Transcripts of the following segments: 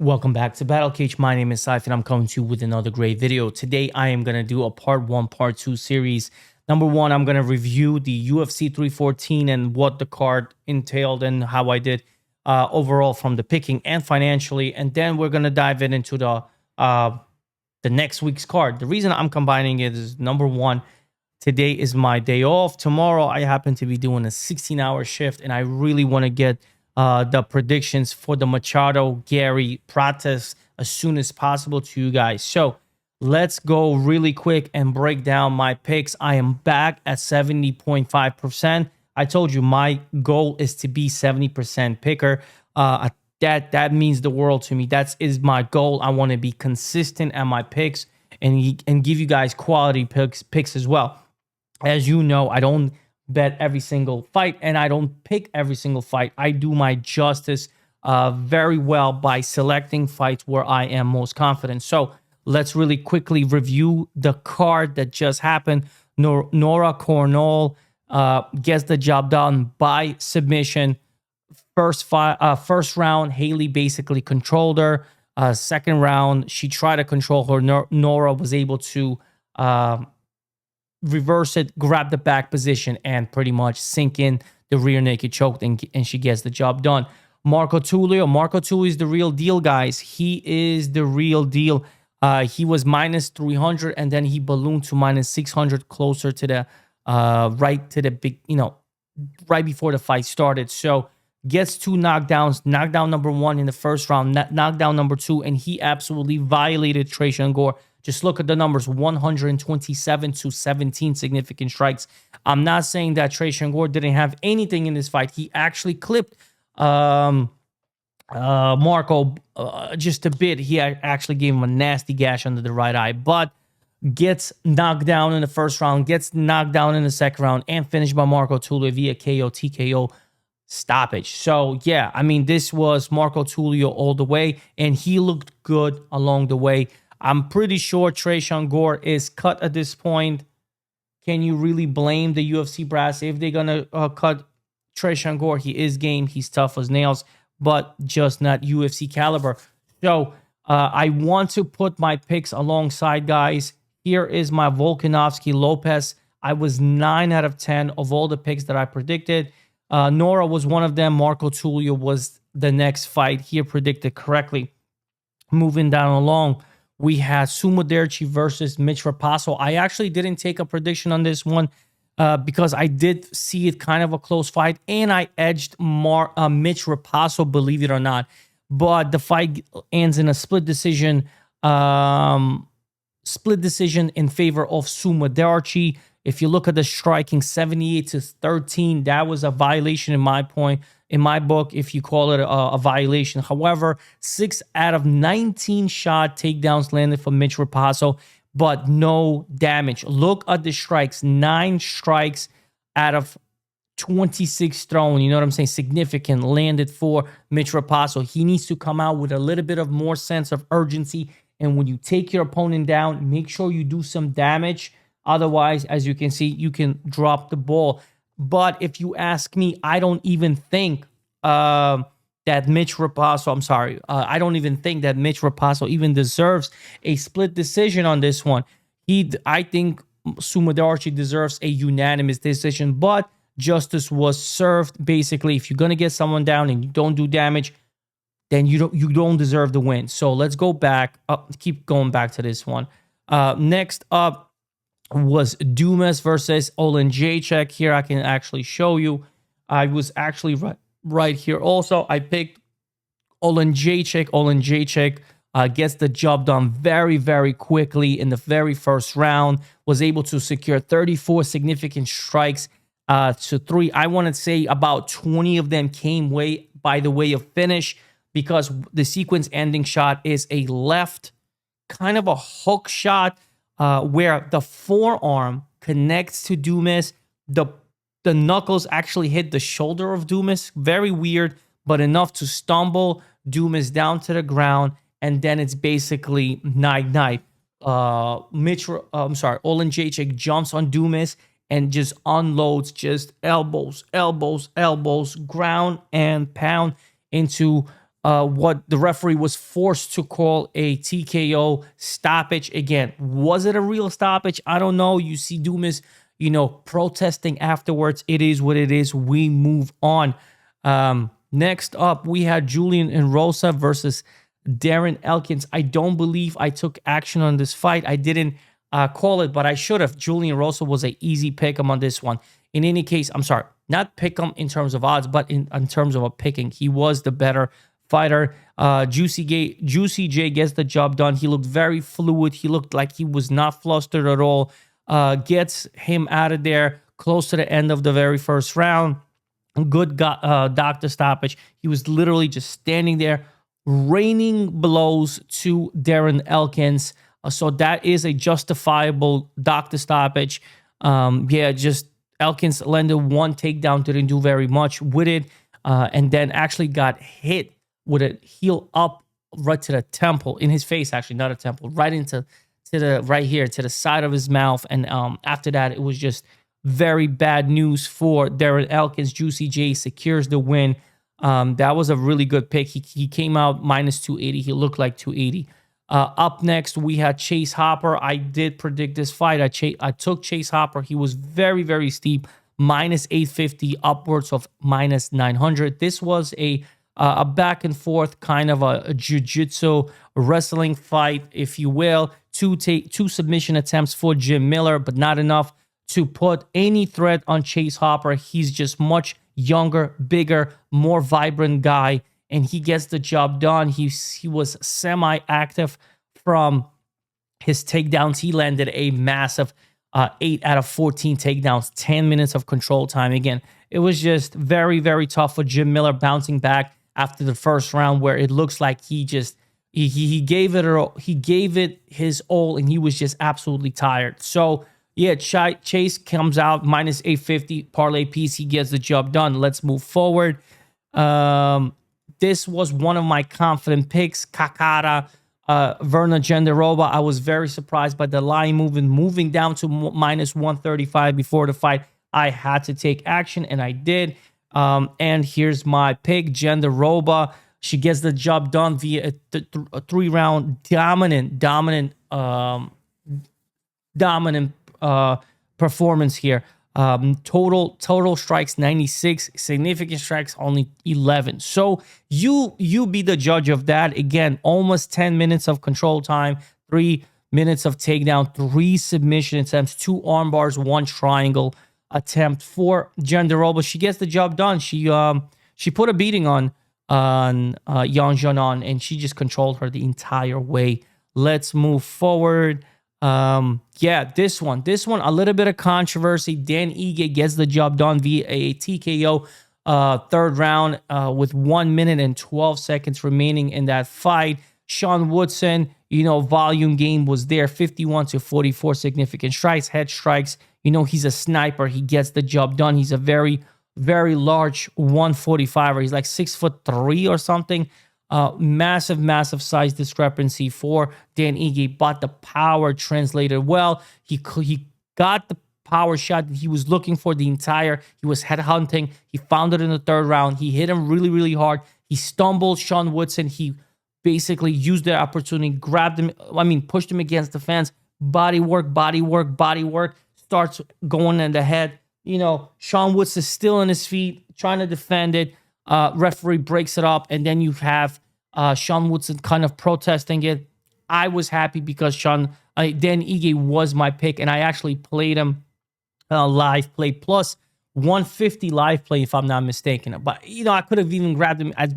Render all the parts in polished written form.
Welcome back to Battle Cage. My name is Saif and I'm coming to you with another great video. Today I am going to do a part 1, part 2 series. Number 1, I'm going to review the UFC 314 and what the card entailed and how I did overall from the picking and financially. And then we're going to dive into the next week's card. The reason I'm combining it is number 1, today is my day off. Tomorrow I happen to be doing a 16-hour shift and I really want to get the predictions for the Machado Garry Prates as soon as possible to you guys. So let's go really quick and break down my picks. I am back at 70.5%. I told you my goal is to be 70% picker. That means the world to me. That is my goal. I want to be consistent at my picks and give you guys quality picks as well. As you know, I don't bet every single fight and I don't pick every single fight. I do my justice very well by selecting fights where I am most confident. So let's really quickly review the card that just happened. Nora Cornell gets the job done by submission. First round, Haley basically controlled her. Second round, she tried to control her. Nora was able to reverse it, grab the back position, and pretty much sink in the rear naked choke, and she gets the job done. Marco Tulio is the real deal, guys. He is the real deal. He was minus 300, and then he ballooned to minus 600, closer to the right to the big, right before the fight started. So gets 2 knockdowns. Knockdown number 1 in the first round, knockdown number 2, and he absolutely violated Trajan Gore. Just look at the numbers, 127 to 17 significant strikes. I'm not saying that Trajan Gore didn't have anything in this fight. He actually clipped Marco just a bit. He actually gave him a nasty gash under the right eye, but gets knocked down in the first round, gets knocked down in the second round, and finished by Marco Tulio via KO, TKO stoppage. So, yeah, I mean, this was Marco Tulio all the way, and he looked good along the way. I'm pretty sure Trajan Gore is cut at this point. Can you really blame the UFC brass if they're going to cut Trajan Gore? He is game. He's tough as nails, but just not UFC caliber. So I want to put my picks alongside, guys. Here is my Volkanovski Lopez. I was 9 out of 10 of all the picks that I predicted. Nora was one of them. Marco Tulio was the next fight. Here predicted correctly. Moving down along, we had Sumuderci versus Mitch Rapasso. I actually didn't take a prediction on this one because I did see it kind of a close fight, and I edged Mitch Rapasso, believe it or not. But the fight ends in a split decision in favor of Sumuderci. If you look at the striking, 78 to 13, that was a violation in my book, if you call it a violation. However, 6 out of 19 shot takedowns landed for Mitch Rapasso, but no damage. Look at the strikes. 9 strikes out of 26 thrown. You know what I'm saying? Significant landed for Mitch Rapasso. He needs to come out with a little bit of more sense of urgency. And when you take your opponent down, make sure you do some damage. Otherwise, as you can see, you can drop the ball. But if you ask me, I don't even think that Mitch Rapasso, I don't even think that Mitch Rapasso even deserves a split decision on this one. I think Sumuderci deserves a unanimous decision, but justice was served. Basically, if you're going to get someone down and you don't do damage, then you don't deserve the win. So let's go back. Keep going back to this one. Next up was Dumas versus Olenjacek. Here I can actually show you. I was actually right here also. I picked Olenjacek. Olenjacek gets the job done very, very quickly in the very first round. Was able to secure 34 significant strikes to 3. I want to say about 20 of them came by the way of finish, because the sequence ending shot is a left, kind of a hook shot, where the forearm connects to Dumas. The knuckles actually hit the shoulder of Dumas. Very weird, but enough to stumble Dumas down to the ground, and then it's basically night-night. Olenjacek jumps on Dumas and just unloads just elbows, ground and pound into what the referee was forced to call a TKO stoppage. Again, was it a real stoppage? I don't know. You see Dumas, protesting afterwards. It is what it is. We move on. Next up, we had Julian Erosa versus Darren Elkins. I don't believe I took action on this fight. I didn't call it, but I should have. Julian Erosa was an easy pick 'em on this one. In any case, I'm sorry, not pick 'em in terms of odds, but in terms of a picking, he was the better fighter. Juicy J gets the job done. He looked very fluid. He looked like he was not flustered at all. Gets him out of there close to the end of the very first round. Good doctor stoppage. He was literally just standing there, raining blows to Darren Elkins. So that is a justifiable doctor stoppage. Just Elkins landed one takedown, didn't do very much with it, and then actually got hit with a heel up right to the temple, in his face, actually, not a temple, right into right here, to the side of his mouth. And after that, it was just very bad news for Darren Elkins. Juicy J secures the win. That was a really good pick. He came out minus 280. He looked like 280. Up next, we had Chase Hopper. I did predict this fight. I took Chase Hopper. He was very, very steep, minus 850, upwards of minus 900. This was a back and forth kind of a jiu-jitsu wrestling fight, if you will. Two submission attempts for Jim Miller, but not enough to put any threat on Chase Hopper. He's just much younger, bigger, more vibrant guy, and he gets the job done. He was semi-active from his takedowns. He landed a massive 8 out of 14 takedowns, 10 minutes of control time. Again, it was just very, very tough for Jim Miller, bouncing back after the first round, where it looks like he gave it his all, and he was just absolutely tired. So yeah, Chase comes out minus 850 parlay piece. He gets the job done. Let's move forward. This was one of my confident picks. Kakara, Verna Jandiroba. I was very surprised by the line moving down to minus 135 before the fight. I had to take action, and I did. And here's my pick, Jandiroba. She gets the job done via a 3-round dominant performance here. Total strikes 96, significant strikes only 11. So you be the judge of that. Again, almost 10 minutes of control time, 3 minutes of takedown, 3 submission attempts, 2 arm bars, 1 triangle attempt for Jandiroba. She gets the job done. She put a beating on Yang Jianan, and she just controlled her the entire way. Let's move forward. This one, a little bit of controversy. Dan Ige gets the job done via a TKO, third round, with 1 minute and 12 seconds remaining in that fight. Sean Woodson, volume game was there, 51 to 44 significant strikes, head strikes. He's a sniper. He gets the job done. He's a very, very large 145er. He's like 6'3" or something. Massive size discrepancy for Dan Ige, but the power translated well. He got the power shot that he was looking for he was headhunting. He found it in the third round. He hit him really, really hard. He stumbled Sean Woodson. He basically used the opportunity, grabbed him, pushed him against the fence. Body work, starts going in the head. Sean Woodson is still on his feet, trying to defend it. Referee breaks it up, and then you have Sean Woodson kind of protesting it. I was happy because Dan Ige was my pick, and I actually played him live play plus 150 live play, if I'm not mistaken. But I could have even grabbed him as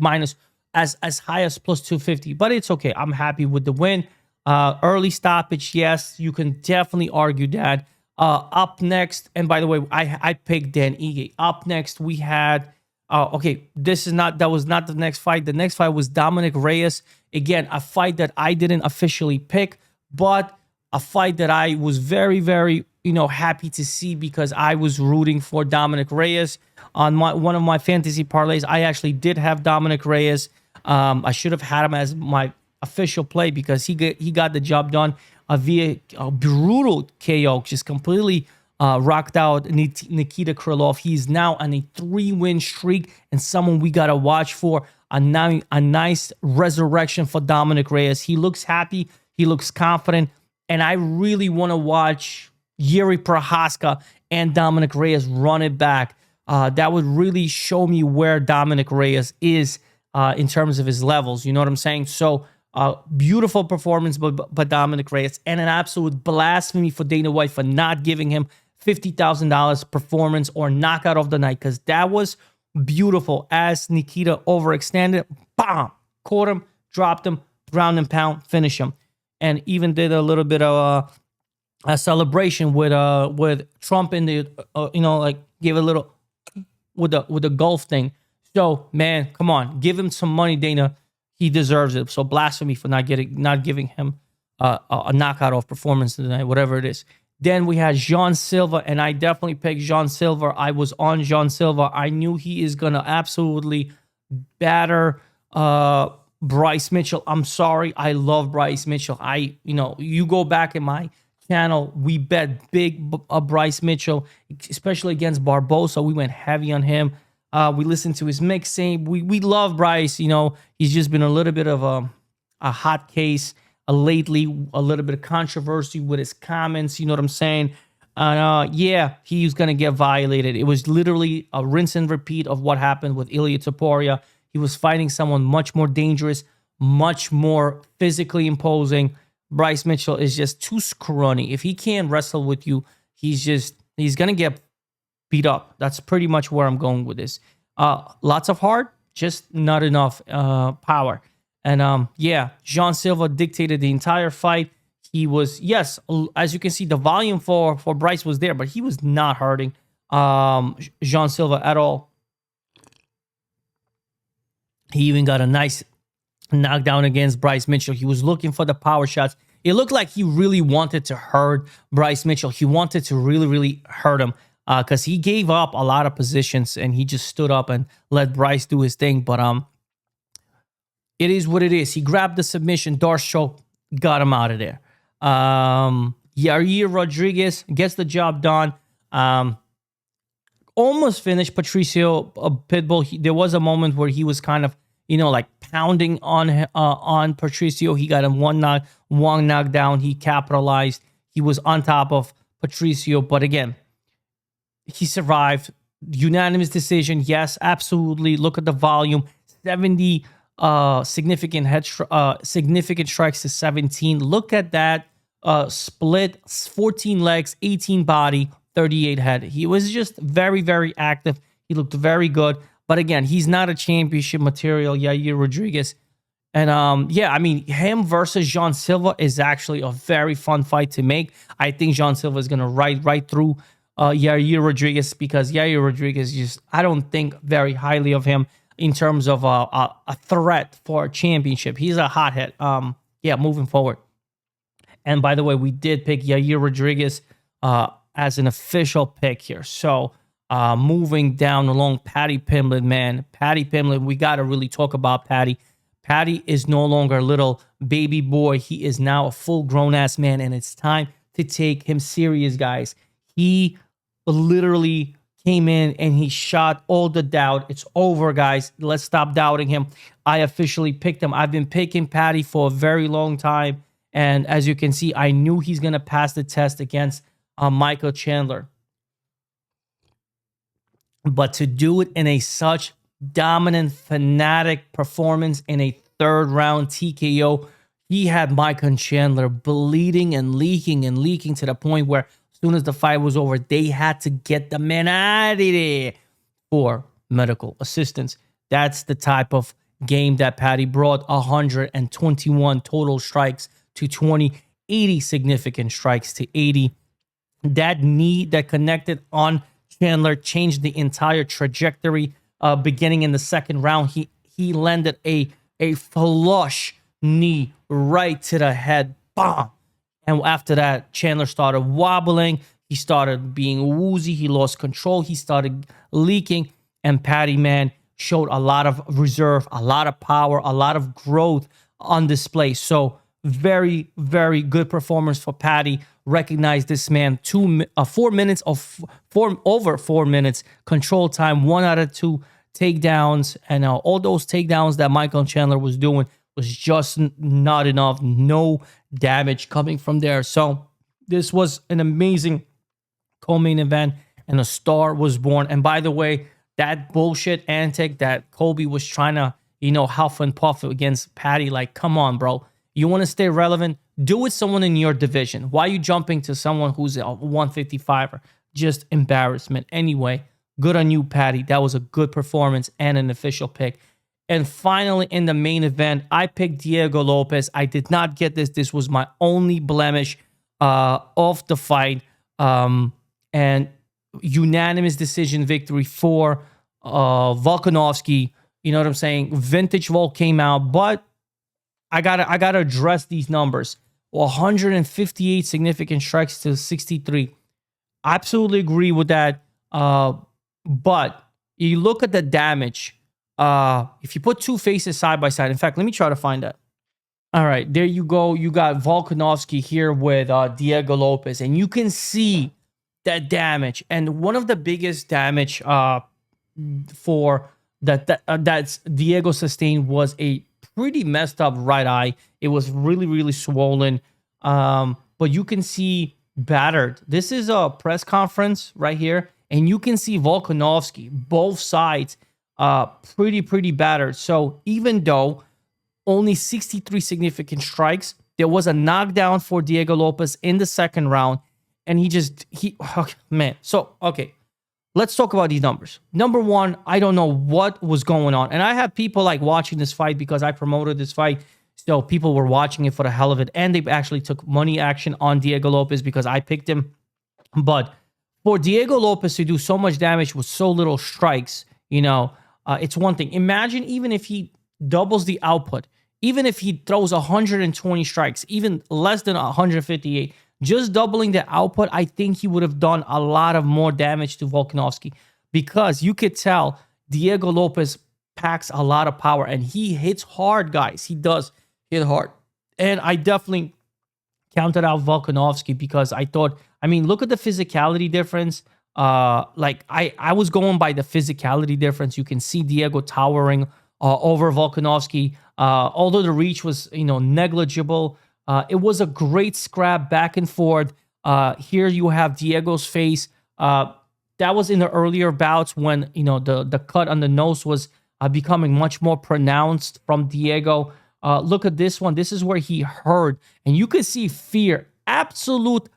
high as plus 250, but it's okay. I'm happy with the win. Early stoppage, yes, you can definitely argue that. Up next, and by the way, I picked Dan Ige. Up next, we had that was not the next fight. The next fight was Dominic Reyes. Again, a fight that I didn't officially pick, but a fight that I was very, very, happy to see, because I was rooting for Dominic Reyes on one of my fantasy parlays. I actually did have Dominic Reyes. I should have had him as my official play, because he got the job done via a brutal KO, just completely rocked out Nikita Krylov. He's now on a 3-win streak, and someone we got to watch for. A nice resurrection for Dominic Reyes. He looks happy. He looks confident. And I really want to watch Yuri Prohaska and Dominic Reyes run it back. That would really show me where Dominic Reyes is in terms of his levels. You know what I'm saying? So beautiful performance by Dominic Reyes, and an absolute blasphemy for Dana White for not giving him $50,000 performance or knockout of the night, because that was beautiful as Nikita overextended. Bam! Caught him, dropped him, ground and pound, finish him. And even did a little bit of a celebration with Trump in the, like gave a little with the golf thing. So, man, come on. Give him some money, Dana. He deserves it. So blasphemy for not giving him a knockout off performance tonight, whatever it is. Then we had Jean Silva, and I definitely picked Jean Silva. I was on Jean Silva. I knew he is going to absolutely batter Bryce Mitchell. I'm sorry. I love Bryce Mitchell. You go back in my channel, we bet big Bryce Mitchell, especially against Barbosa. We went heavy on him. We listened to his mixtape. We love Bryce. He's just been a little bit of a hot case lately, a little bit of controversy with his comments. You know what I'm saying? Yeah, he's going to get violated. It was literally a rinse and repeat of what happened with Ilya Topuria. He was fighting someone much more dangerous, much more physically imposing. Bryce Mitchell is just too scrawny. If he can't wrestle with you, he's going to get beat up. That's pretty much where I'm going with this. Lots of heart, just not enough power. And yeah, Jean Silva dictated the entire fight. He was, yes, as you can see, the volume for Bryce was there, but he was not hurting Jean Silva at all. He even got a nice knockdown against Bryce Mitchell. He was looking for the power shots. It looked like he really wanted to hurt Bryce Mitchell. He wanted to really, really hurt him because he gave up a lot of positions and he just stood up and let Bryce do his thing. But it is what it is. He grabbed the submission. Darshok got him out of there. Yair Rodriguez gets the job done. Almost finished Patricio Pitbull. There was a moment where he was kind of, like pounding on Patricio. He got him one knockdown. He capitalized. He was on top of Patricio. But again, he survived. Unanimous decision. Yes, absolutely. Look at the volume. 70 significant strikes to 17. Look at that split. 14 legs, 18 body, 38 head. He was just very, very active. He looked very good. But again, he's not a championship material, Yair Rodriguez. And yeah, I mean, him versus Jean Silva is actually a very fun fight to make. I think Jean Silva is going to ride right through Yair Rodriguez, because Yair Rodriguez just, I don't think very highly of him in terms of a threat for a championship. He's a hothead. Yeah, moving forward. And by the way, we did pick Yair Rodriguez as an official pick here. So moving down along, Paddy Pimblett, man. Paddy Pimblett, we got to really talk about Paddy. Paddy is no longer a little baby boy. He is now a full-grown-ass man, and it's time to take him serious, guys. He literally came in and he shot all the doubt. It's over, guys. Let's stop doubting him. I officially picked him. I've been picking Paddy for a very long time, and as you can see, I knew he's going to pass the test against Michael Chandler. But to do it in a such dominant, fanatic performance in a third-round TKO, he had Michael Chandler bleeding and leaking to the point where as soon as the fight was over, they had to get the man out of there for medical assistance. That's the type of game that Paddy brought. 121 total strikes to 20, 80 significant strikes to 80. That knee that connected on Chandler changed the entire trajectory. Beginning in the second round, he landed a flush knee right to the head. Bam! And after that, Chandler started wobbling. He started being woozy. He lost control. He started leaking. And Paddy, man, showed a lot of reserve, a lot of power, a lot of growth on display. So very, very good performance for Patty. Recognize this man. 4 minutes of over 4 minutes control time, 1 out of 2 takedowns, and all those takedowns that Michael Chandler was doing was just not enough. No damage coming from there. So this was an amazing co-main event, and a star was born. And by the way, that bullshit antic that Colby was trying to, huff and puff against Patty, like, come on, bro. You want to stay relevant? Do it someone in your division. Why are you jumping to someone who's a 155er? Just embarrassment. Anyway, good on you, Patty. That was a good performance and an official pick. And finally, in the main event, I picked Diego Lopez. I did not get this. This was my only blemish of the fight. And unanimous decision victory for Volkanovski. You know what I'm saying? Vintage Volk came out, but I gotta address these numbers. 158 significant strikes to 63. Absolutely agree with that. But you look at the damage. If you put two faces side by side, in fact, let me try to find that. All right, there you go. You got Volkanovski here with Diego Lopez, and you can see that damage. And one of the biggest damage for that's Diego sustained was a pretty messed up right eye. It was really, really swollen. But you can see battered. This is a press conference right here, and you can see Volkanovski, both sides, pretty battered. So even though only 63 significant strikes, there was a knockdown for Diego Lopez in the second round, and man. So, okay, let's talk about these numbers. Number one, I don't know what was going on. And I have people like watching this fight because I promoted this fight. So people were watching it for the hell of it. And they actually took money action on Diego Lopez because I picked him. But for Diego Lopez to do so much damage with so little strikes, it's one thing. Imagine even if he doubles the output, even if he throws 120 strikes, even less than 158, just doubling the output, I think he would have done a lot of more damage to Volkanovski, because you could tell Diego Lopez packs a lot of power and he hits hard, guys. He does hit hard. And I definitely counted out Volkanovski because I thought, look at the physicality difference. I was going by the physicality difference. You can see Diego towering over Volkanovski. Although the reach was, negligible, it was a great scrap back and forth. Here you have Diego's face. That was in the earlier bouts when, the cut on the nose was becoming much more pronounced from Diego. Look at this one. This is where he hurt. And you can see fear, absolute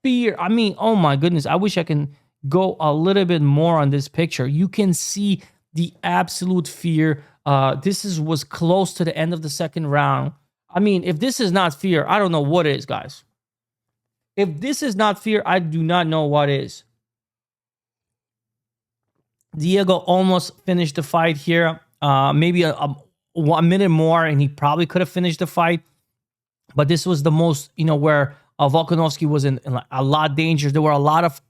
fear. Oh my goodness. I wish I can go a little bit more on this picture. You can see the absolute fear. This was close to the end of the second round. If this is not fear, I don't know what is, guys. If this is not fear, I do not know what is. Diego almost finished the fight here. Maybe a 1 minute more, and he probably could have finished the fight. But this was the most, where Volkanovski was in a lot of danger. There were a lot of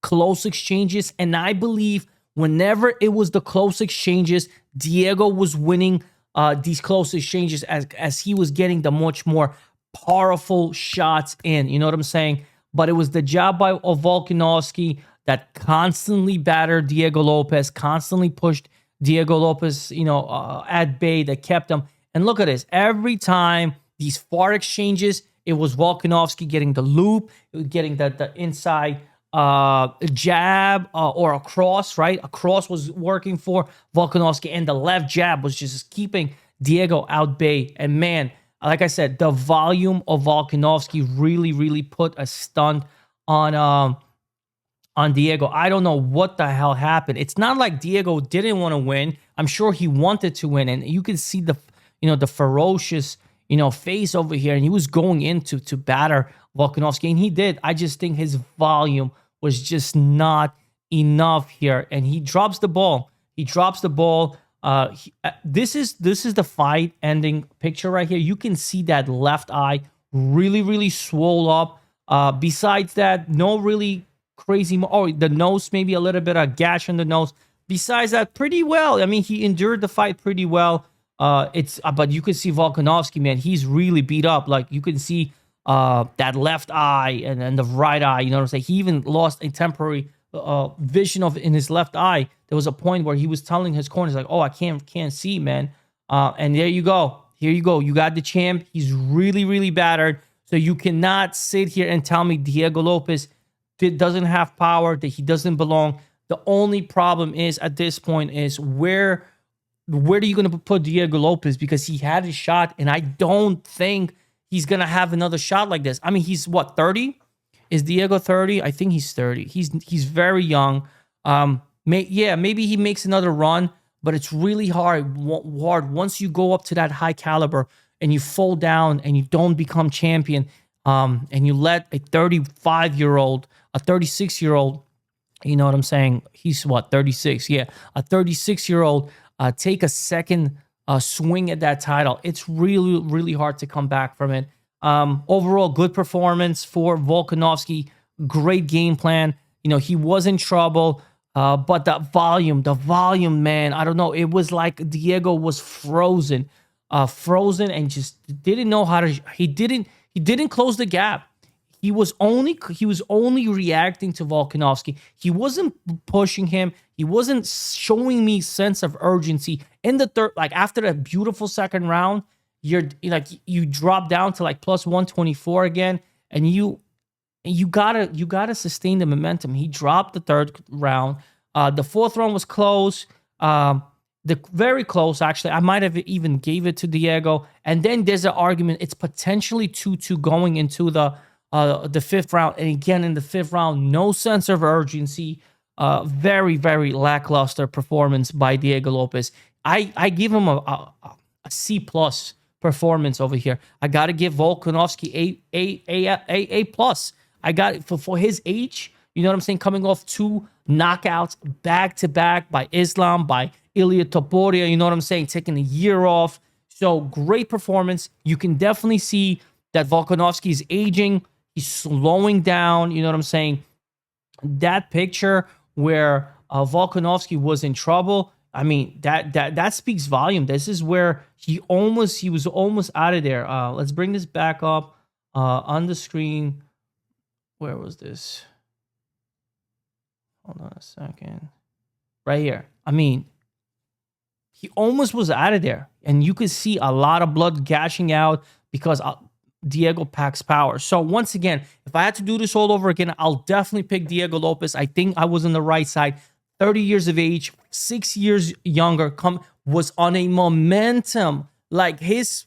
close exchanges, and I believe whenever it was the close exchanges, Diego was winning these close exchanges as he was getting the much more powerful shots in. You know what I'm saying? But it was the job of Volkanovski that constantly battered Diego Lopez, constantly pushed Diego Lopez, at bay, that kept him. And look at this. Every time these far exchanges, it was Volkanovski getting the loop, getting the inside jab or a cross, right? A cross was working for Volkanovski, and the left jab was just keeping Diego out bay. And man, like I said, the volume of Volkanovski really put a stunt on Diego. I don't know what the hell happened. It's not like Diego didn't want to win. I'm sure he wanted to win, and you can see the ferocious face over here, and he was going in to batter Volkanovski, and he did. I just think his volume was just not enough here, and he drops the ball. This is the fight ending picture right here. You can see that left eye really swole up. Besides that, no really crazy. The nose, maybe a little bit of gash on the nose. Besides that, pretty well. He endured the fight pretty well. But you could see Volkanovski, man, he's really beat up. Like you can see that left eye and then the right eye. You know what I'm saying? He even lost a temporary vision of in his left eye. There was a point where he was telling his corners like, "Oh, I can't see, man." And there you go. Here you go. You got the champ. He's really, really battered. So you cannot sit here and tell me Diego Lopez doesn't have power, that he doesn't belong. The only problem is at this point is where are you going to put Diego Lopez? Because he had his shot, and I don't think he's going to have another shot like this. I mean, he's what, 30? Is Diego 30? I think he's 30. He's very young. Maybe he makes another run, but it's really hard once you go up to that high caliber and you fall down and you don't become champion, and you let a 35-year-old, a 36-year-old, you know what I'm saying? He's what, 36? Yeah, a 36-year-old take a second swing at that title. It's really, really hard to come back from it. Overall, good performance for Volkanovski. Great game plan. You know, he was in trouble, but the volume, man, I don't know. It was like Diego was frozen and just didn't know how to. He didn't close the gap. He was only reacting to Volkanovski. He wasn't pushing him. He wasn't showing me sense of urgency in the third. Like after that beautiful second round, you drop down to like plus 124 again, and you gotta sustain the momentum. He dropped the third round. The fourth round was close. Very close, actually. I might have even gave it to Diego. And then there's an argument. It's potentially 2-2 going into the fifth round. And again, in the fifth round, no sense of urgency. Very, very lackluster performance by Diego Lopez. I give him a C plus performance over here. I got to give Volkanovski a plus. I got it for his age. You know what I'm saying? Coming off 2 knockouts back to back by Islam, by Ilia Topuria. You know what I'm saying? Taking a year off. So great performance. You can definitely see that Volkanovski is aging. He's slowing down. You know what I'm saying? That picture where Volkanovski was in trouble, I mean, that speaks volume. This is where he was almost out of there. Let's bring this back up on the screen. Where was this? Hold on a second. Right here. I mean, he almost was out of there. And you could see a lot of blood gashing out because Diego packs power. So once again, if I had to do this all over again, I'll definitely pick Diego Lopez. I think I was on the right side. 30 years of age, 6 years younger, was on a momentum. Like his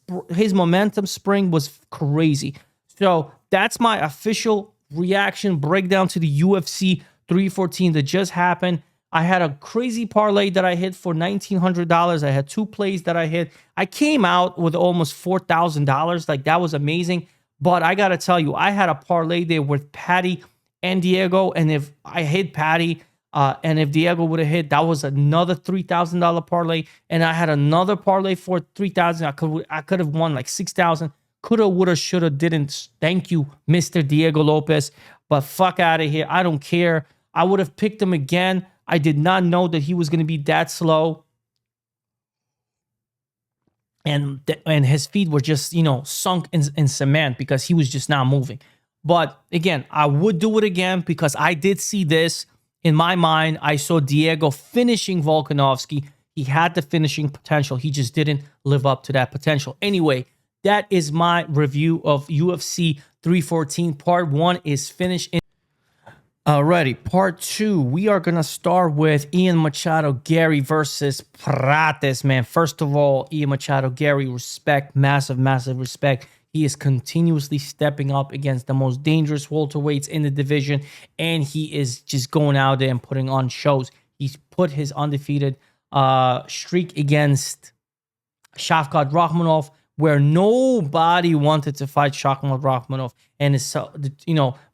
momentum spring was crazy. So that's my official reaction breakdown to the UFC 314 that just happened. I had a crazy parlay that I hit for $1,900. I had 2 plays that I hit. I came out with almost $4,000. Like, that was amazing. But I got to tell you, I had a parlay there with Patty and Diego. And if I hit Patty and if Diego would have hit, that was another $3,000 parlay. And I had another parlay for $3,000. I could have won like $6,000. Coulda, woulda, shoulda, didn't. Thank you, Mr. Diego Lopez. But fuck out of here. I don't care. I would have picked him again. I did not know that he was going to be that slow. And his feet were just, sunk in cement because he was just not moving. But again, I would do it again because I did see this. In my mind, I saw Diego finishing Volkanovski. He had the finishing potential. He just didn't live up to that potential. Anyway, that is my review of UFC 314. Part 1 is finished. Alrighty, part 2. We are going to start with Ian Machado Garry versus Prates, man. First of all, Ian Machado Garry, respect, massive, massive respect. He is continuously stepping up against the most dangerous welterweights in the division, and he is just going out there and putting on shows. He's put his undefeated streak against Shavkat Rakhmonov, where nobody wanted to fight Shavkat Rakhmonov, and is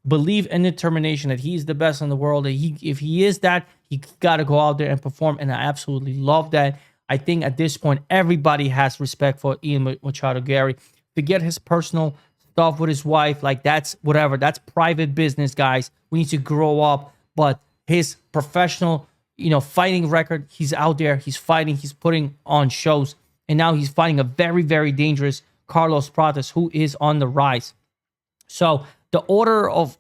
believe in determination that he's the best in the world. That if he is that, he got to go out there and perform, and I absolutely love that. I think at this point, everybody has respect for Ian Machado Garry. Forget his personal stuff with his wife. Like, that's whatever. That's private business, guys. We need to grow up. But his professional, fighting record, he's out there. He's fighting. He's putting on shows. and now he's fighting a very, very dangerous Carlos Prates, who is on the rise. So the order of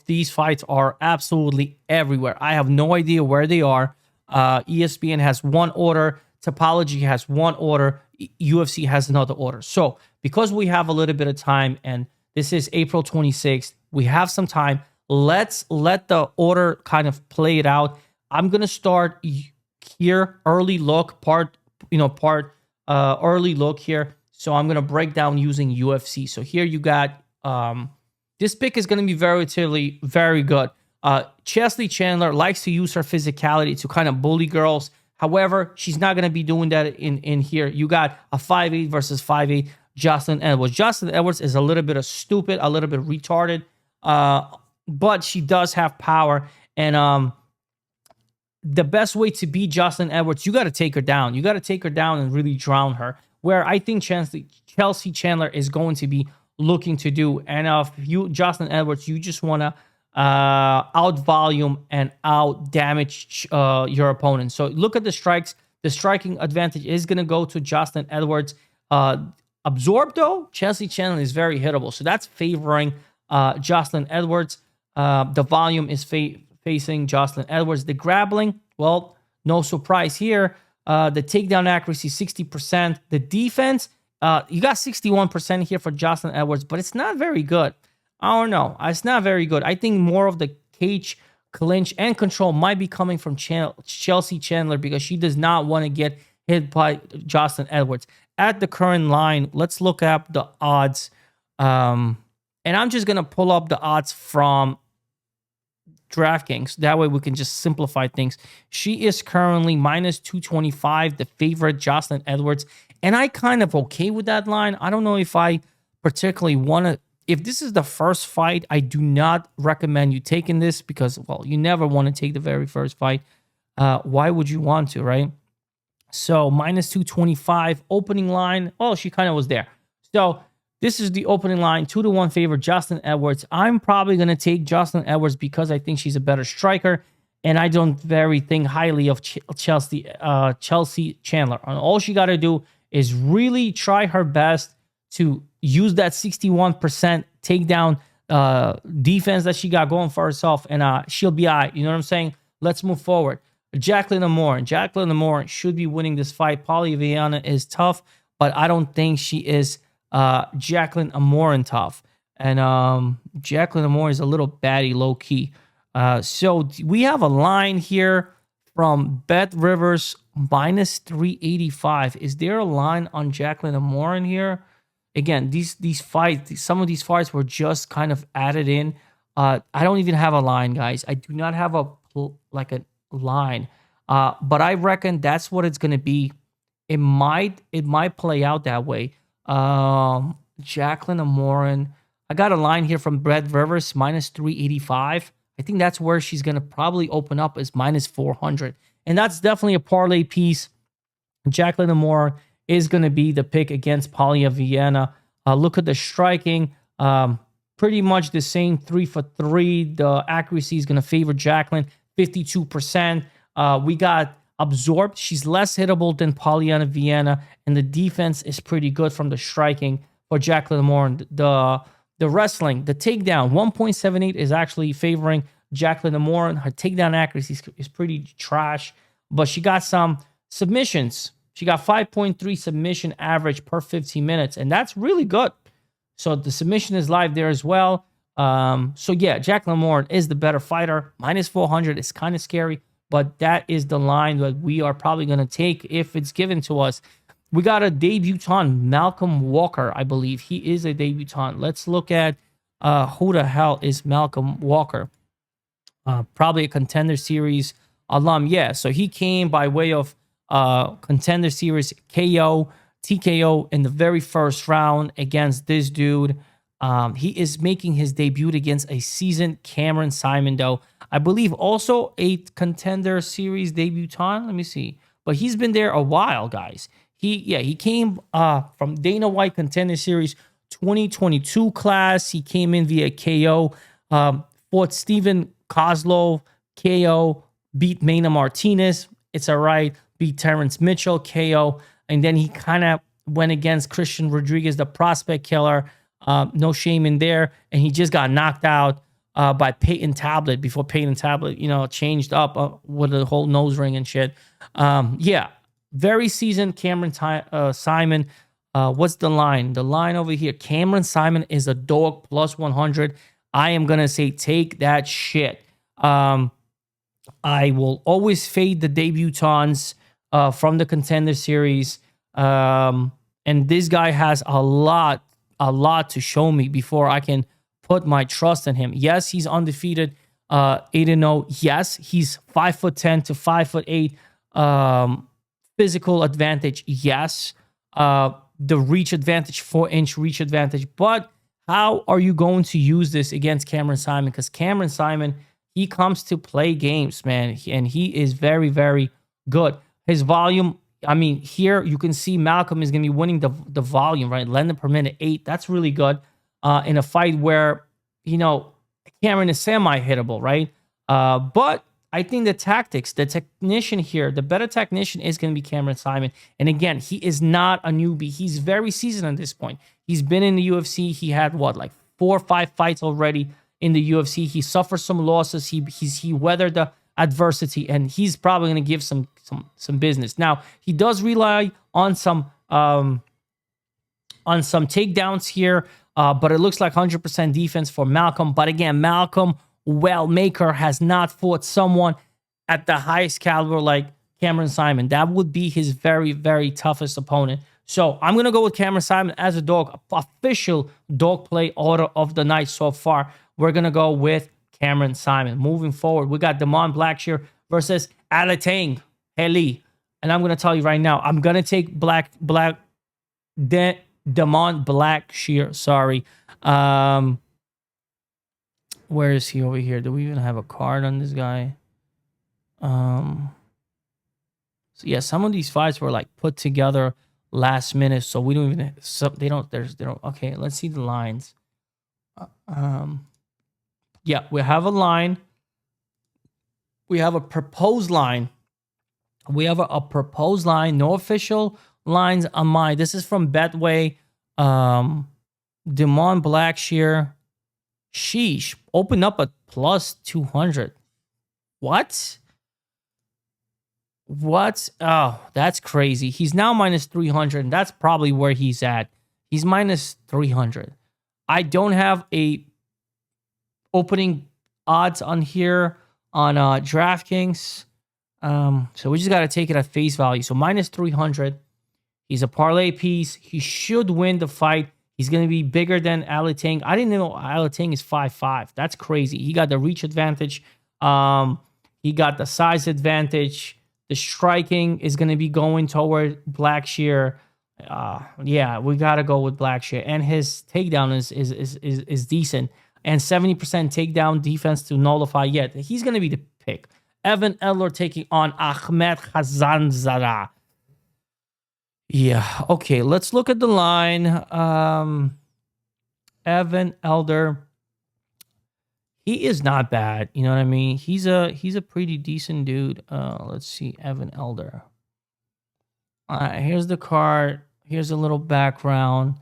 these fights are absolutely everywhere. I have no idea where they are. ESPN has one order, Topology has one order, UFC has another order. So because we have a little bit of time, and this is April 26th, we have some time. Let's let the order kind of play it out. I'm gonna start here, early look early look here. So I'm gonna break down using UFC. So here you got this pick is gonna be relatively very good. Chesley Chandler likes to use her physicality to kind of bully girls. However, she's not gonna be doing that in here. You got a 5'8" versus 5'8" Jocelyn Edwards. Jocelyn Edwards is a little bit of stupid, a little bit retarded, but she does have power. And the best way to beat Jocelyn Edwards, you got to take her down. You got to take her down and really drown her. Where I think Chelsea Chandler is going to be looking to do. And if you, Jocelyn Edwards, you just want to out volume and out damage your opponent. So look at the strikes. The striking advantage is going to go to Jocelyn Edwards. Absorb, though, Chelsea Chandler is very hittable. So that's favoring Jocelyn Edwards. The volume is facing Jocelyn Edwards. The grappling, well, no surprise here. The takedown accuracy, 60%. The defense, you got 61% here for Jocelyn Edwards, but it's not very good. I don't know. It's not very good. I think more of the cage, clinch, and control might be coming from Chelsea Chandler because she does not want to get hit by Jocelyn Edwards. At the current line, let's look up the odds. And I'm just going to pull up the odds from DraftKings. That way we can just simplify things. She is currently minus 225, the favorite, Jocelyn Edwards. And I kind of okay with that line. I don't know if I particularly want to. If this is the first fight, I do not recommend you taking this because, well, you never want to take the very first fight. Why would you want to, right? So minus 225 opening line. Oh, she kind of was there. So this is the opening line, 2-1 favorite, Jocelyn Edwards. I'm probably going to take Jocelyn Edwards because I think she's a better striker, and I don't very think highly of Chelsea Chandler. And all she got to do is really try her best to use that 61% takedown defense that she got going for herself, and she'll be all right. You know what I'm saying? Let's move forward. Jacqueline Amorin. Jacqueline Amorin should be winning this fight. Paulia Viana is tough, but I don't think she is Jacqueline Amorin tough. And Jacqueline Amorin is a little baddie, low-key. So we have a line here from Bet Rivers, minus 385. Is there a line on Jacqueline Amorin here? Again, these fights, some of these fights were just kind of added in. I don't even have a line, guys. I do not have a line. But I reckon that's what it's going to be. It might play out that way. Jacqueline Amorin. I got a line here from Brett Rivers, minus 385. I think that's where she's going to probably open up as minus 400. And that's definitely a parlay piece. Jacqueline Amorin is going to be the pick against Paulia Viana. Look at the striking. Pretty much the same 3 for 3. The accuracy is going to favor Jacqueline, 52%. We got absorbed. She's less hittable than Paulia Viana, and the defense is pretty good from the striking for Jacqueline Amorin. The wrestling, the takedown, 1.78 is actually favoring Jacqueline Amorin. Her takedown accuracy is pretty trash, but she got some submissions. She got 5.3 submission average per 15 minutes, and that's really good. So the submission is live there as well. So yeah, Jacqueline Amorin is the better fighter. Minus 400 is kind of scary, but that is the line that we are probably going to take if it's given to us. We got a debutant, Malcolm Walker, I believe. He is a debutant. Let's look at who the hell is Malcolm Walker. Probably a Contender Series alum. Yeah, so he came by way of Contender Series TKO in the very first round against this dude. He is making his debut against a seasoned Cameron Simon, though. I believe also a Contender Series debutant. Let me see. But he's been there a while, guys. He came from Dana White Contender Series 2022 class. He came in via KO. Fought Steven Kozlov, KO. Beat Maina Martinez. It's all right. Beat Terrence Mitchell, KO. And then he kind of went against Christian Rodriguez, the prospect killer. No shame in there. And he just got knocked out by Peyton Tablet before Peyton Tablet, changed up with the whole nose ring and shit. Yeah, very seasoned Cameron Simon. What's the line? The line over here, Cameron Simon is a dog plus 100. I am going to say take that shit. I will always fade the debutants from the Contender Series. And this guy has a lot to show me before I can put my trust in him. Yes, he's undefeated, 8-0. Yes, he's 5'10" to 5'8". Physical advantage, yes. The reach advantage, 4-inch reach advantage. But how are you going to use this against Cameron Simon? Because Cameron Simon, he comes to play games, man. And he is very, very good. His volume, I mean, here you can see Malcolm is going to be winning the volume, right? Lending per minute 8. That's really good in a fight where, Cameron is semi-hittable, right? But I think the tactics, the technician here, the better technician is going to be Cameron Simon. And again, he is not a newbie. He's very seasoned at this point. He's been in the UFC. He had, 4 or 5 fights already in the UFC. He suffered some losses. He weathered the adversity, and he's probably going to give some business. Now, he does rely on some takedowns here, but it looks like 100% defense for Malcolm. But again, Malcolm Maker has not fought someone at the highest caliber like Cameron Simon. That would be his very, very toughest opponent. So I'm going to go with Cameron Simon as a dog, official dog play order of the night so far. We're going to go with Cameron Simon. Moving forward, we got Damon Blackshear versus Alateng Heli. And I'm going to tell you right now, I'm going to take Damon Blackshear. Sorry. Where is he over here? Do we even have a card on this guy? So yeah, some of these fights were put together last minute, so we don't even. So they don't. Okay, let's see the lines. Yeah, we have a line. We have a proposed line. We have a proposed line. No official lines on mine. This is from Betway. Damon Blackshear. Sheesh. Open up at plus 200. What? Oh, that's crazy. He's now minus 300, and that's probably where he's at. He's minus 300. I don't have a opening odds on here on DraftKings. So we just got to take it at face value. So minus 300. He's a parlay piece. He should win the fight. He's going to be bigger than Alateng. I didn't know Alateng is 5'5". That's crazy. He got the reach advantage. He got the size advantage. The striking is going to be going toward Blackshear. Yeah, we got to go with Blackshear. And his takedown is decent. And 70% takedown defense to nullify yet. He's going to be the pick. Evan Elder taking on Ahmed Khazanzada. Yeah, okay, let's look at the line. Evan Elder, he is not bad. You know what I mean? He's a pretty decent dude. Let's see, Evan Elder. Here's the card. Here's a little background.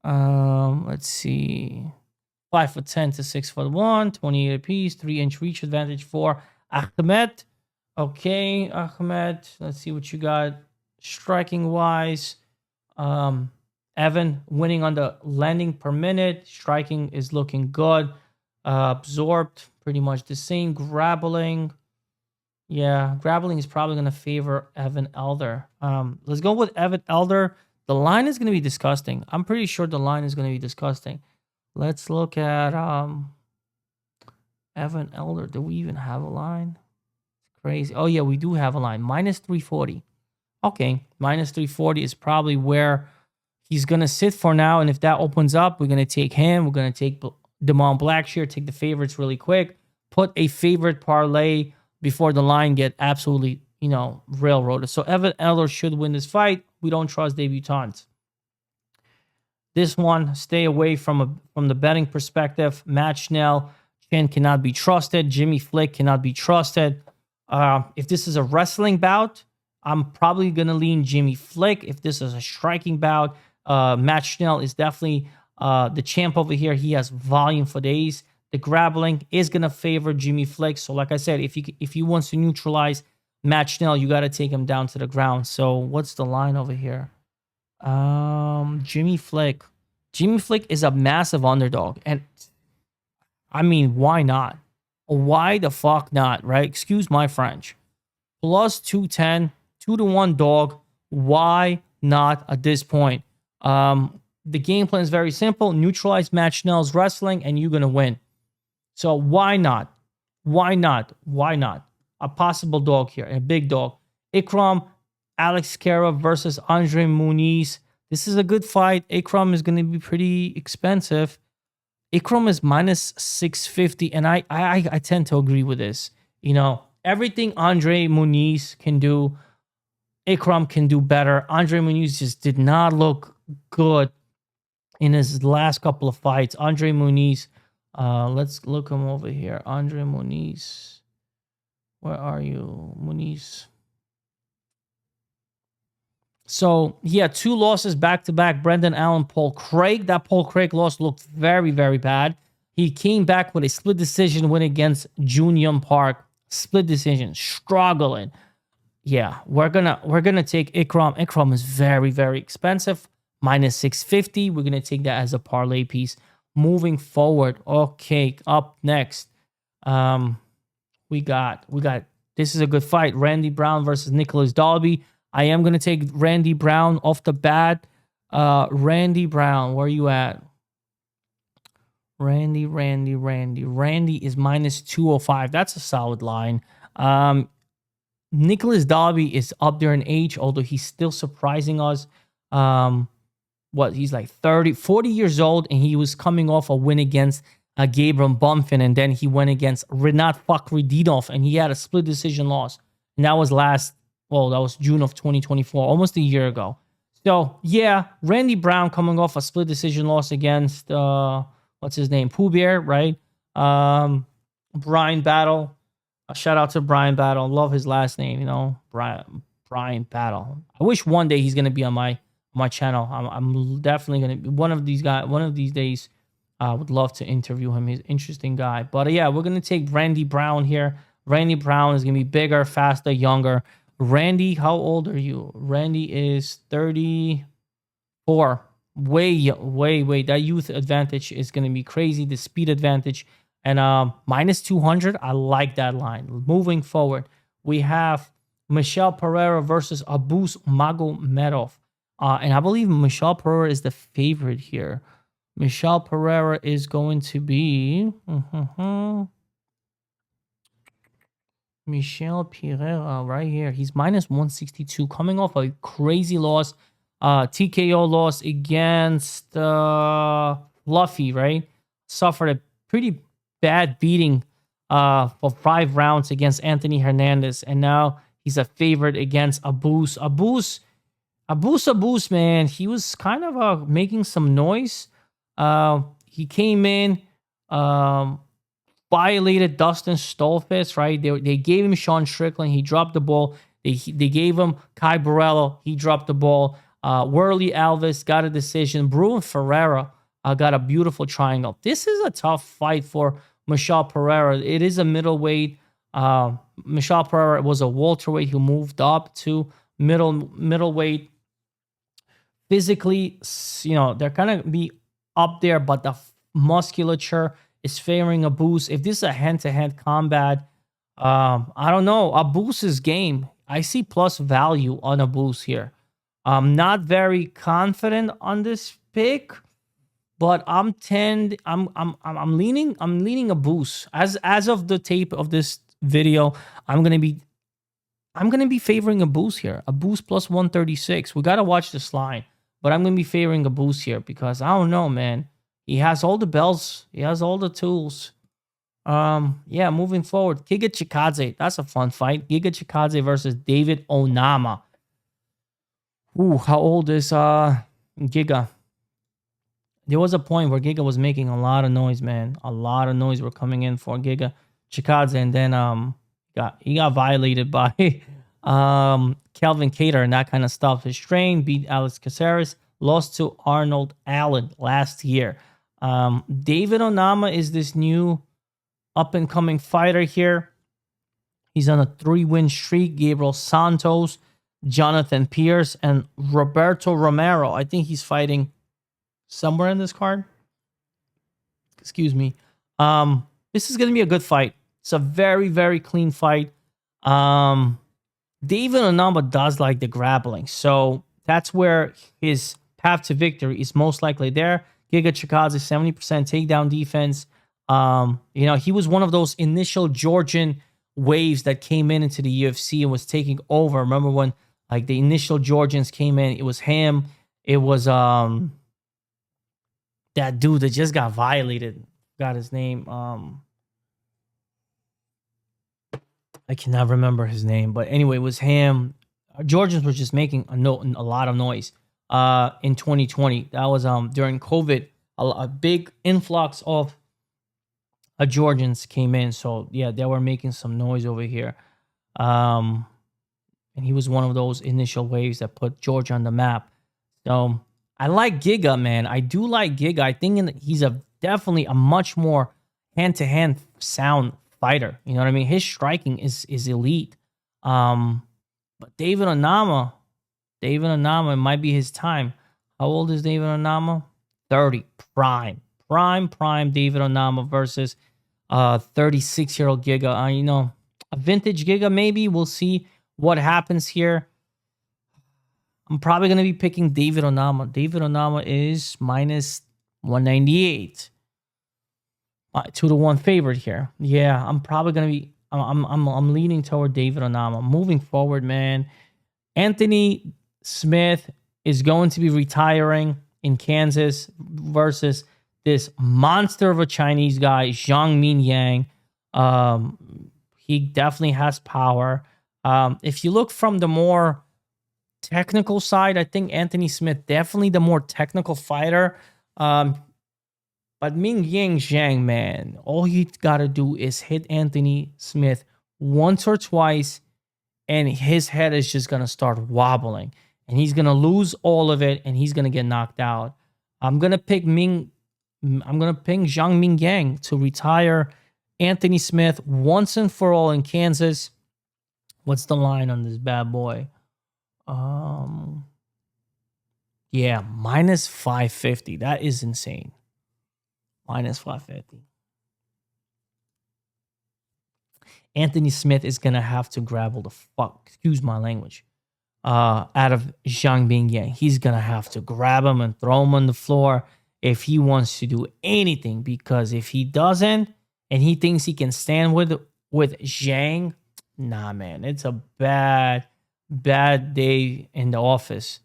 Let's see. 5'10" to 6'1", 28 apiece, 3-inch reach advantage for Ahmed. Okay, Ahmed. Let's see what you got. Striking wise, Evan winning on the landing per minute. Striking is looking good. Absorbed, pretty much the same. Grappling, yeah, grappling is probably going to favor Evan Elder. Let's go with Evan Elder. The line is going to be disgusting. I'm pretty sure the line is going to be disgusting. Let's look at Evan Elder. Do we even have a line? It's crazy. Oh yeah, we do have a line. Minus 340. Okay, minus 340 is probably where he's going to sit for now. And if that opens up, we're going to take him. We're going to take Damon Blackshear, take the favorites really quick, put a favorite parlay before the line get absolutely, railroaded. So Evan Elder should win this fight. We don't trust debutants. This one, stay away from the betting perspective. Matt Schnell, Chin cannot be trusted. Jimmy Flick cannot be trusted. If this is a wrestling bout, I'm probably going to lean Jimmy Flick if this is a striking bout. Matt Schnell is definitely the champ over here. He has volume for days. The grappling is going to favor Jimmy Flick. So like I said, if he wants to neutralize Matt Schnell, you got to take him down to the ground. So what's the line over here? Jimmy Flick. Jimmy Flick is a massive underdog. And I mean, why not? Why the fuck not, right? Excuse my French. Plus 210, 2-1 dog. Why not at this point? The game plan is very simple. Neutralize Matt Schnell's wrestling and you're going to win. So why not? Why not? Why not? A possible dog here, a big dog. Ikram, Alex Kara versus Andre Muniz. This is a good fight. Ikram is going to be pretty expensive. Ikram is minus 650, and I tend to agree with this. You know, everything Andre Muniz can do, Ikram can do better. Andre Muniz just did not look good in his last couple of fights. Andre Muniz, let's look him over here. Andre Muniz, where are you, Muniz? So he had 2 losses back-to-back. Brendan Allen, Paul Craig. That Paul Craig loss looked very, very bad. He came back with a split decision win against Jun Young Park. Split decision, struggling. Yeah, we're gonna take Ikram. Ikram is very, very expensive. Minus 650. We're gonna take that as a parlay piece. Moving forward. Okay, up next. We got this is a good fight. Randy Brown versus Nicholas Dalby. I am going to take Randy Brown off the bat. Randy Brown, where are you at? Randy is minus 205. That's a solid line. Nicholas Dalby is up there in age, although he's still surprising us. He's like 40 years old, and he was coming off a win against Gabriel Bumfin, and then he went against Renat Fakhridinov, and he had a split decision loss. And that was that was June of 2024, almost a year ago. So, yeah, Randy Brown coming off a split decision loss against, what's his name? Pooh Bear, right? Brian Battle. A shout out to Brian Battle. Love his last name, you know, Brian Battle. I wish one day he's going to be on my channel. I'm definitely going to be one of these days. I would love to interview him. He's an interesting guy. But yeah, we're going to take Randy Brown here. Randy Brown is going to be bigger, faster, younger. Randy, how old are you? Randy is 34. Way. That youth advantage is going to be crazy. The speed advantage. And minus 200, I like that line. Moving forward, we have Michel Pereira versus Abus Magomedov. And I believe Michel Pereira is the favorite here. Michel Pereira is going to be... Michel Pereira right here. He's minus 162, coming off a crazy loss. TKO loss against Fluffy, right? Suffered a pretty bad beating for 5 rounds against Anthony Hernandez. And now he's a favorite against Abus. Abus, man. He was kind of making some noise. He came in... violated Dustin Stolfitz, right? They gave him Sean Strickland. He dropped the ball. They gave him Kai Borello. He dropped the ball. Worley Alves got a decision. Bruin Ferreira got a beautiful triangle. This is a tough fight for Michel Pereira. It is a middleweight. Michel Pereira was a welterweight who moved up to middleweight. Physically, you know, they're going to be up there, but the musculature is favoring Abus. If this is a hand-to-hand combat, I don't know. Abus's game, I see plus value on Abus here. I'm not very confident on this pick, but I'm leaning Abus. As of the tape of this video, I'm gonna be favoring Abus here. Abus plus 136. We gotta watch this line, but I'm gonna be favoring Abus here because I don't know, man. He has all the bells. He has all the tools. Yeah, moving forward. Giga Chikadze. That's a fun fight. Giga Chikadze versus David Onama. Ooh, how old is Giga? There was a point where Giga was making a lot of noise, man. A lot of noise were coming in for Giga Chikadze, and then he got violated by Kelvin Cater and that kind of stuff. His strain beat Alex Caceres, lost to Arnold Allen last year. David Onama is this new up-and-coming fighter here. He's on a 3-win streak. Gabriel Santos, Jonathan Pierce, and Roberto Romero. I think he's fighting somewhere in this card. Excuse me. This is going to be a good fight. It's a very, very clean fight. David Onama does like the grappling, so that's where his path to victory is most likely there. Giga Chikadze, 70% takedown defense. He was one of those initial Georgian waves that came into the UFC and was taking over. Remember when like the initial Georgians came in? It was him. It was that dude that just got violated. Got his name. I cannot remember his name, but anyway, it was him. Georgians were just making a lot of noise in 2020. That was during COVID. A big influx of Georgians came in, so yeah, they were making some noise over here. And he was one of those initial waves that put Georgia on the map. So I like Giga, man. I do like Giga. I think he's definitely a much more hand-to-hand sound fighter. You know what I mean? His striking is elite. But David Onama, it might be his time. How old is David Onama? 30. Prime David Onama versus 36-year-old Giga. A vintage Giga maybe. We'll see what happens here. I'm probably going to be picking David Onama. David Onama is minus 198. 2-1 favorite here. Yeah, I'm probably going to be I'm leaning toward David Onama. Moving forward, man. Anthony Smith is going to be retiring in Kansas versus this monster of a Chinese guy, Zhang Min Yang. He definitely has power. If you look from the more technical side, I think Anthony Smith definitely the more technical fighter. But Ming Yang Zhang, man, all you got to do is hit Anthony Smith once or twice, and his head is just going to start wobbling. And he's going to lose all of it, and he's going to get knocked out. I'm going to pick Zhang Ming Yang to retire Anthony Smith once and for all in Kansas. What's the line on this bad boy? Yeah, minus 550. That is insane. Minus 550. Anthony Smith is going to have to grapple the fuck, excuse my language, out of Zhang Bingyang. He's going to have to grab him and throw him on the floor if he wants to do anything. Because if he doesn't, and he thinks he can stand with Zhang, nah, man. It's a bad day in the office.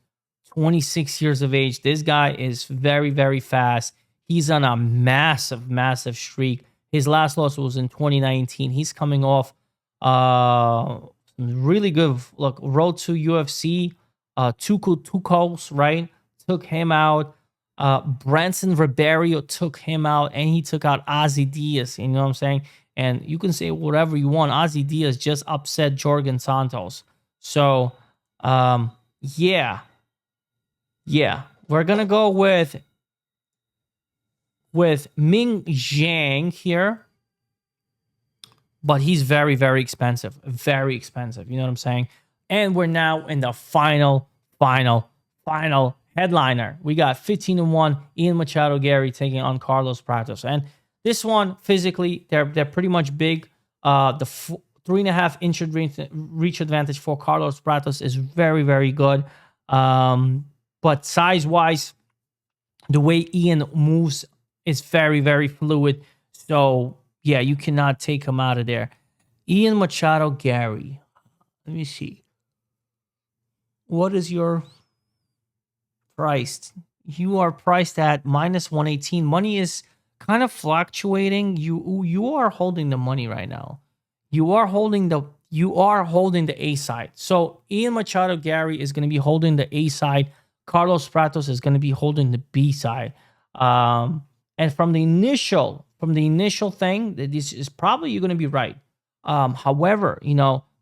26 years of age. This guy is very, very fast. He's on a massive streak. His last loss was in 2019. He's coming off really good road to UFC. Tucos, right? Took him out. Branson Ribeiro took him out, and he took out Ozzy Diaz. You know what I'm saying? And you can say whatever you want. Ozzy Diaz just upset Jorgen Santos. So, yeah. We're gonna go with Ming Zhang here, but he's very, very expensive. Very expensive. You know what I'm saying? And we're now in the final headliner. We got 15-1 Ian Machado Garry taking on Carlos Prates. And this one, physically, they're pretty much big. The 3.5-inch reach advantage for Carlos Prates is very, very good. But size-wise, the way Ian moves is very, very fluid. So, yeah, you cannot take him out of there. Ian Machado Garry. Let me see. What is your price? You are priced at minus 118. Money is kind of fluctuating. You are holding the money right now. You are holding the A side. So Ian Machado Garry is going to be holding the A side. Carlos Prates is going to be holding the B side. And from the initial thing, this is probably you're going to be right. However,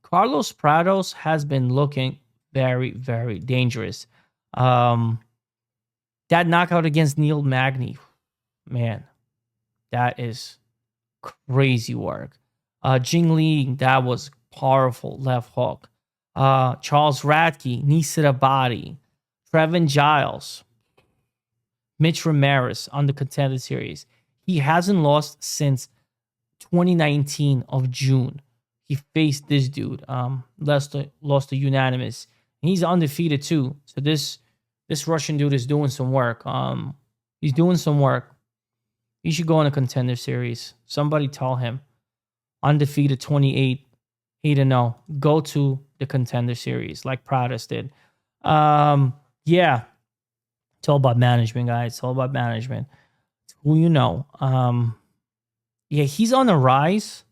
Carlos Prados has been looking very, very dangerous. Um, that knockout against Neil Magny, man, that is crazy work. Jing Lee, that was powerful left hook. Charles Radke, knee to the body. Trevin Giles, Mitch Ramirez on the Contender Series. He hasn't lost since 2019 of June. He faced this dude. Lost to unanimous. And he's undefeated too. So this Russian dude is doing some work. He's doing some work. He should go in a Contender Series. Somebody tell him. Undefeated 28, 8-0. Go to the Contender Series like Prados did. Yeah. It's all about management, guys. It's all about management. It's who you know. Yeah, he's on the rise.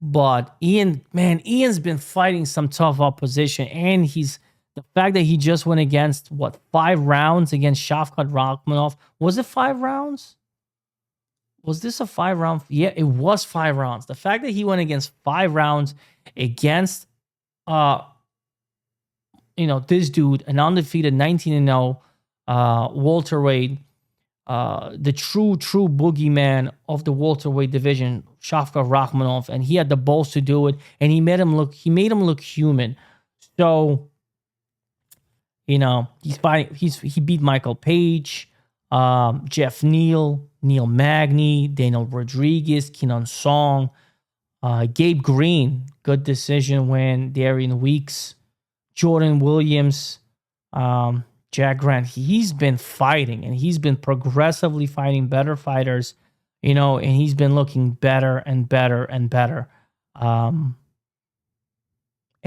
But Ian's been fighting some tough opposition. And the fact that he just went against, 5 rounds against Shavkat Rakhmonov. Was it 5 rounds? Was this a 5-round? Yeah, it was 5 rounds. The fact that he went against 5 rounds against, this dude, an undefeated 19-0 welterweight, the true boogeyman of the welterweight division, Shavkat Rakhmonov, and he had the balls to do it, and he made him look human. So, he's fighting. He beat Michael Page, Jeff Neal Magny, Daniel Rodriguez, Kenan Song, Gabe Green, good decision win, Darian Weeks, Jordan Williams, Jack Grant. He's been fighting, and he's been progressively fighting better fighters, and he's been looking better and better and better. And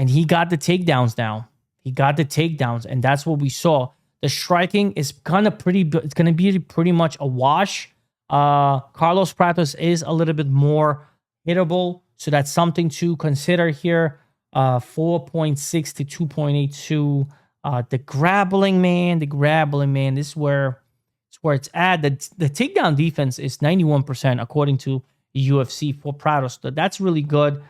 he got the takedowns now. And that's what we saw. The striking is it's gonna be pretty much a wash. Carlos Prados is a little bit more hittable, so that's something to consider here. 4.6 to 2.82. The grappling, man. This is where it's at. The takedown defense is 91% according to UFC for Prados. So that's really good.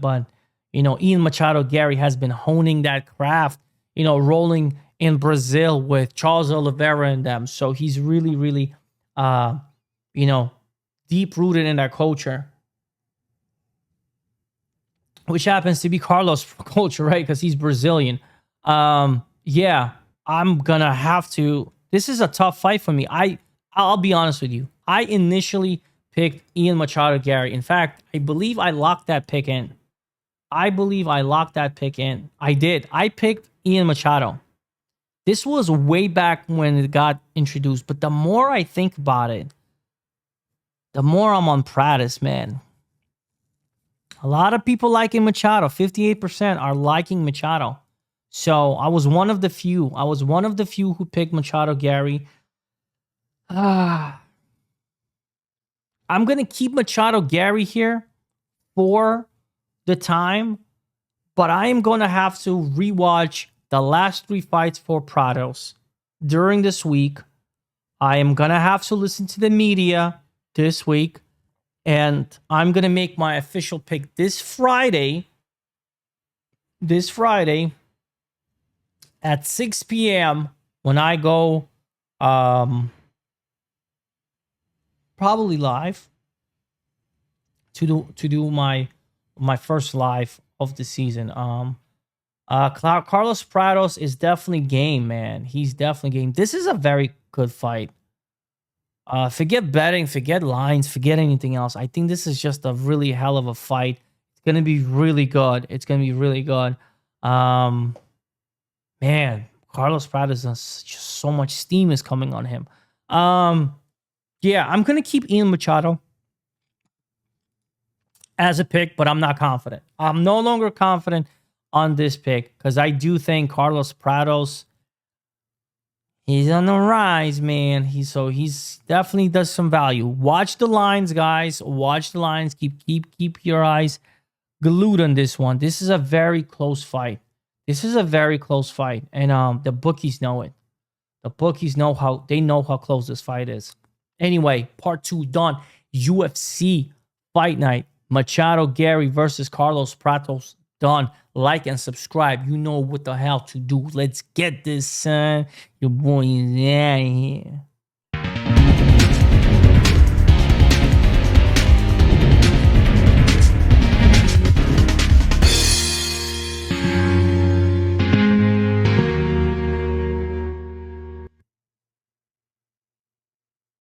But Ian Machado Garry has been honing that craft. Rolling in Brazil with Charles Oliveira and them. So he's really, really, deep rooted in that culture, which happens to be Carlos' culture, right? Because he's Brazilian. Yeah, I'm gonna have to. This is a tough fight for me. I'll be honest with you. I initially picked Ian Machado Garry. In fact, I believe I locked that pick in. I did. I picked Ian Machado. This was way back when it got introduced. But the more I think about it, the more I'm on Prados, man. A lot of people liking Machado. 58% are liking Machado. So I was one of the few. Who picked Machado Garry. I'm going to keep Machado Garry here for the time. But I am going to have to rewatch the last 3 fights for Prados during this week. I am going to have to listen to the media this week. And I'm going to make my official pick this Friday at 6 p.m. when I go probably live to do my first live of the season. Carlos Prados is definitely game, man. He's definitely game. This is a very good fight. Forget betting, forget lines, forget anything else. I think this is just a really hell of a fight. It's going to be really good. Man, Carlos Prados, just so much steam is coming on him. Yeah, I'm going to keep Ian Machado as a pick, but I'm not confident. I'm no longer confident on this pick because I do think Carlos Prados, he's on the rise, man. He's definitely does some value. Watch the lines, guys. Watch the lines. Keep your eyes glued on this one. This is a very close fight. And the bookies know it. The bookies know how close this fight is. Anyway, part 2 done. UFC Fight Night. Machado Garry versus Carlos Pratos. Done. Like and subscribe. You know what the hell to do. Let's get this, son. Your boy is out here.